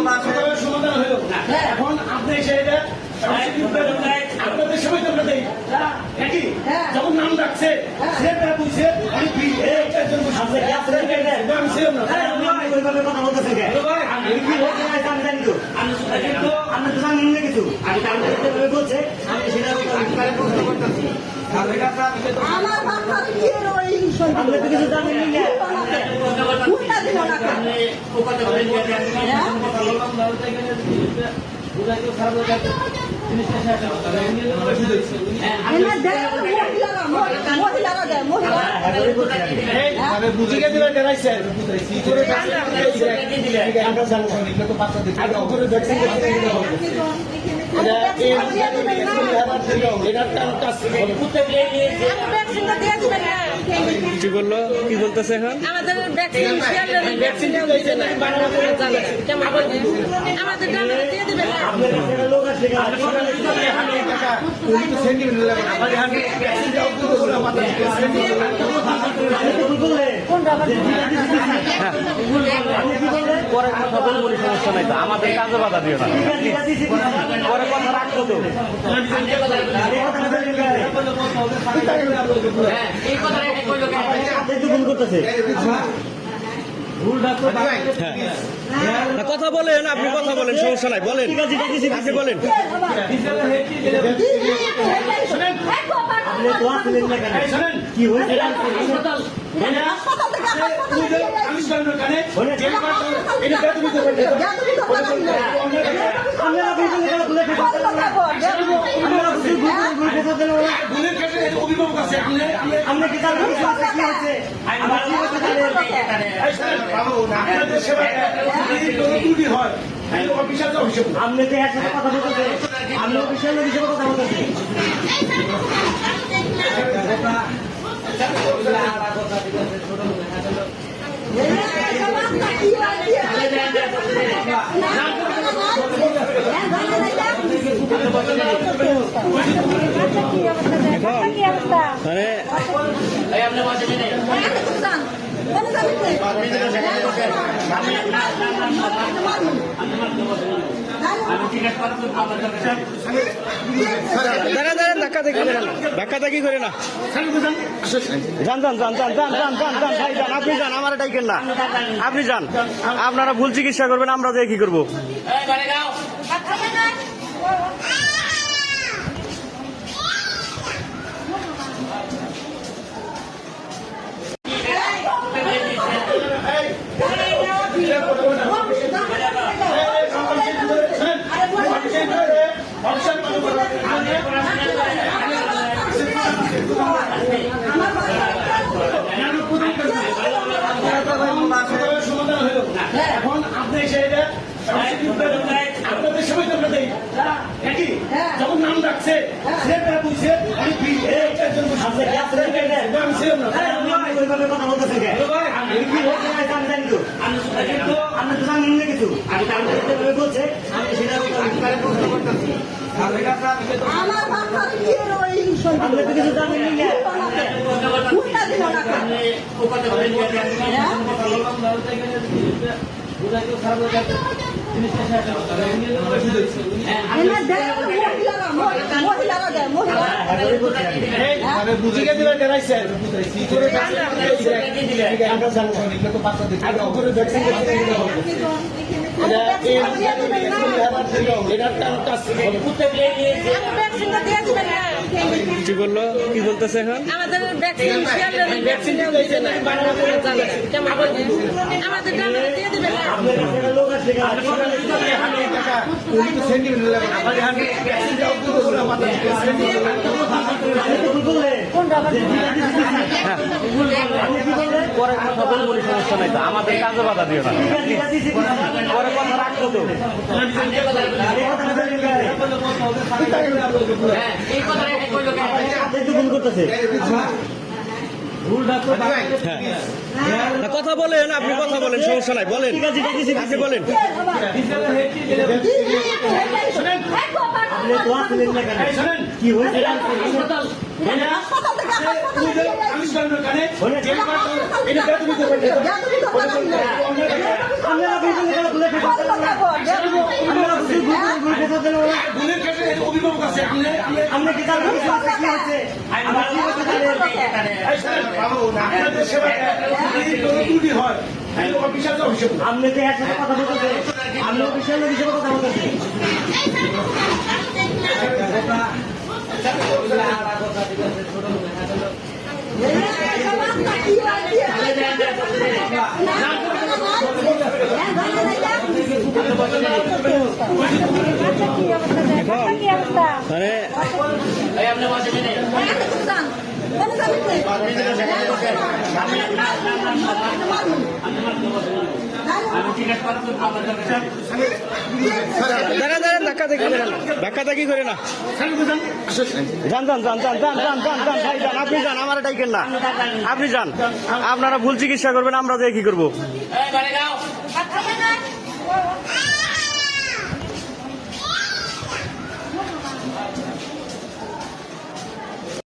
সমাধান হলো এখন আপনি সেটা আপনাদের সবাই তো আমরা দেই নাকি যখন নাম ডাকছে সে তারা বুঝছে আমি একটার জন্য আমি ছিলাম না ওইভাবে কথা বলতেছে কি বলতে চাইছে আমি জানি তো আমি তো জানি না কিছু আমি তার বলছে আমি সেটা প্রশ্ন করতেছি আমার বাবা কি ওই আপনি তো কিছু জানেন না কোনটা দিল না মহিলারা দেয় বুঝিয়ে দিলে ডেরাইছে আমরা জানবো করে ভ্যাকসিন কি বললো কি বলতেছে এখন আমাদের ভ্যাকসিন আমাদের দিয়ে দিবেন পরে কথা বলবো সমস্যা নাই তো আমাদের কাজে বাধা দিও না পরে কথা রাখবো তো কথা বলেন আপনি কথা বলেন সমস্যা নাই বলেন আপনি বলেন কি হয়েছে অভিভাবক আছে আমরা কি জানবো কি হয়েছে আপনাদের সেবায় ত্রুটি হয় অফিসার আপনি তো একসাথে কথা বলতেছে আমি অফিসিয়াল হিসেবে কথা বলতেছি মানে দাঁড়া দাঁড়া ধাক্কা দেখি করে না যান যান যান যান যান যান যান যান ভাই যান আপনি যান আমার ডাইকেন না আপনি যান আপনারা ভুল চিকিৎসা করবেন আমরা দিয়ে কি করবো এখন আপনি সেটা আপনাদের সবাই তো আমরা দেই নাকি যখন নাম ডাকছে সে তারা বুঝছে আমি একটার জন্য আমি ছিলাম না ওইভাবে কথা বলতেছে কি বলতে চাইছে আমি জানি তো আমি তো জানি না কিছু আমি তার বলছে আমি সেটা প্রশ্ন করতেছি আমার বাবা কি ওই আপনি তো কিছু জানেন না কোনটা দিল না মহিলারা দেয় বুঝিয়ে দিলে ডেরাইছে আমরা জানবো করে ভ্যাকসিন কি বললো কি বলতেছে এখন আমাদের ভ্যাকসিন আমাদের দিয়ে দিবেন পরে কথা বলবো সমস্যা নাই তো আমাদের কাজে বাধা দিও না পরে কথা রাখবো তো কথা বলেন আপনি কথা বলেন সমস্যা নাই বলেন আপনি বলেন কি হয়েছে সকাল থেকে হাত পাতা লাগিয়ে আমি শুনলাম কানে বলে, এটা বেতন দিতে পারবে বেয়াদবি তো করেন না। আপনারা বুঝুন এটা বলে ফেলছেন। ভালো কথা বল, বেয়াদবি। আপনারা বুঝুন ঘুরে ফেলছেন। গুণের ক্ষেত্রে অভিভাবক আছে আপনি কি জানেন কি হচ্ছে? আমার কি হচ্ছে জানেন? আপনাদের সেবায় যদি কোনো ত্রুটি হয় তাহলে অফিসার তো অভিযোগ আপনি তো একসাথে কথা বলতেছেন, আমি অফিসিয়াল হিসেবে কথা বলতেছি। কি হয় কি অবস্থা মানে দাঁড়া দাঁড়া ধাক্কা দেখি করে না, ধাক্কা দেখি করে না। যান যান যান যান যান যান যান যান ভাই যান, আপনি যান, আমার ডাইকেন না, আপনি যান। আপনারা ভুল চিকিৎসা করবেন, আমরা দিয়ে কি করবো? না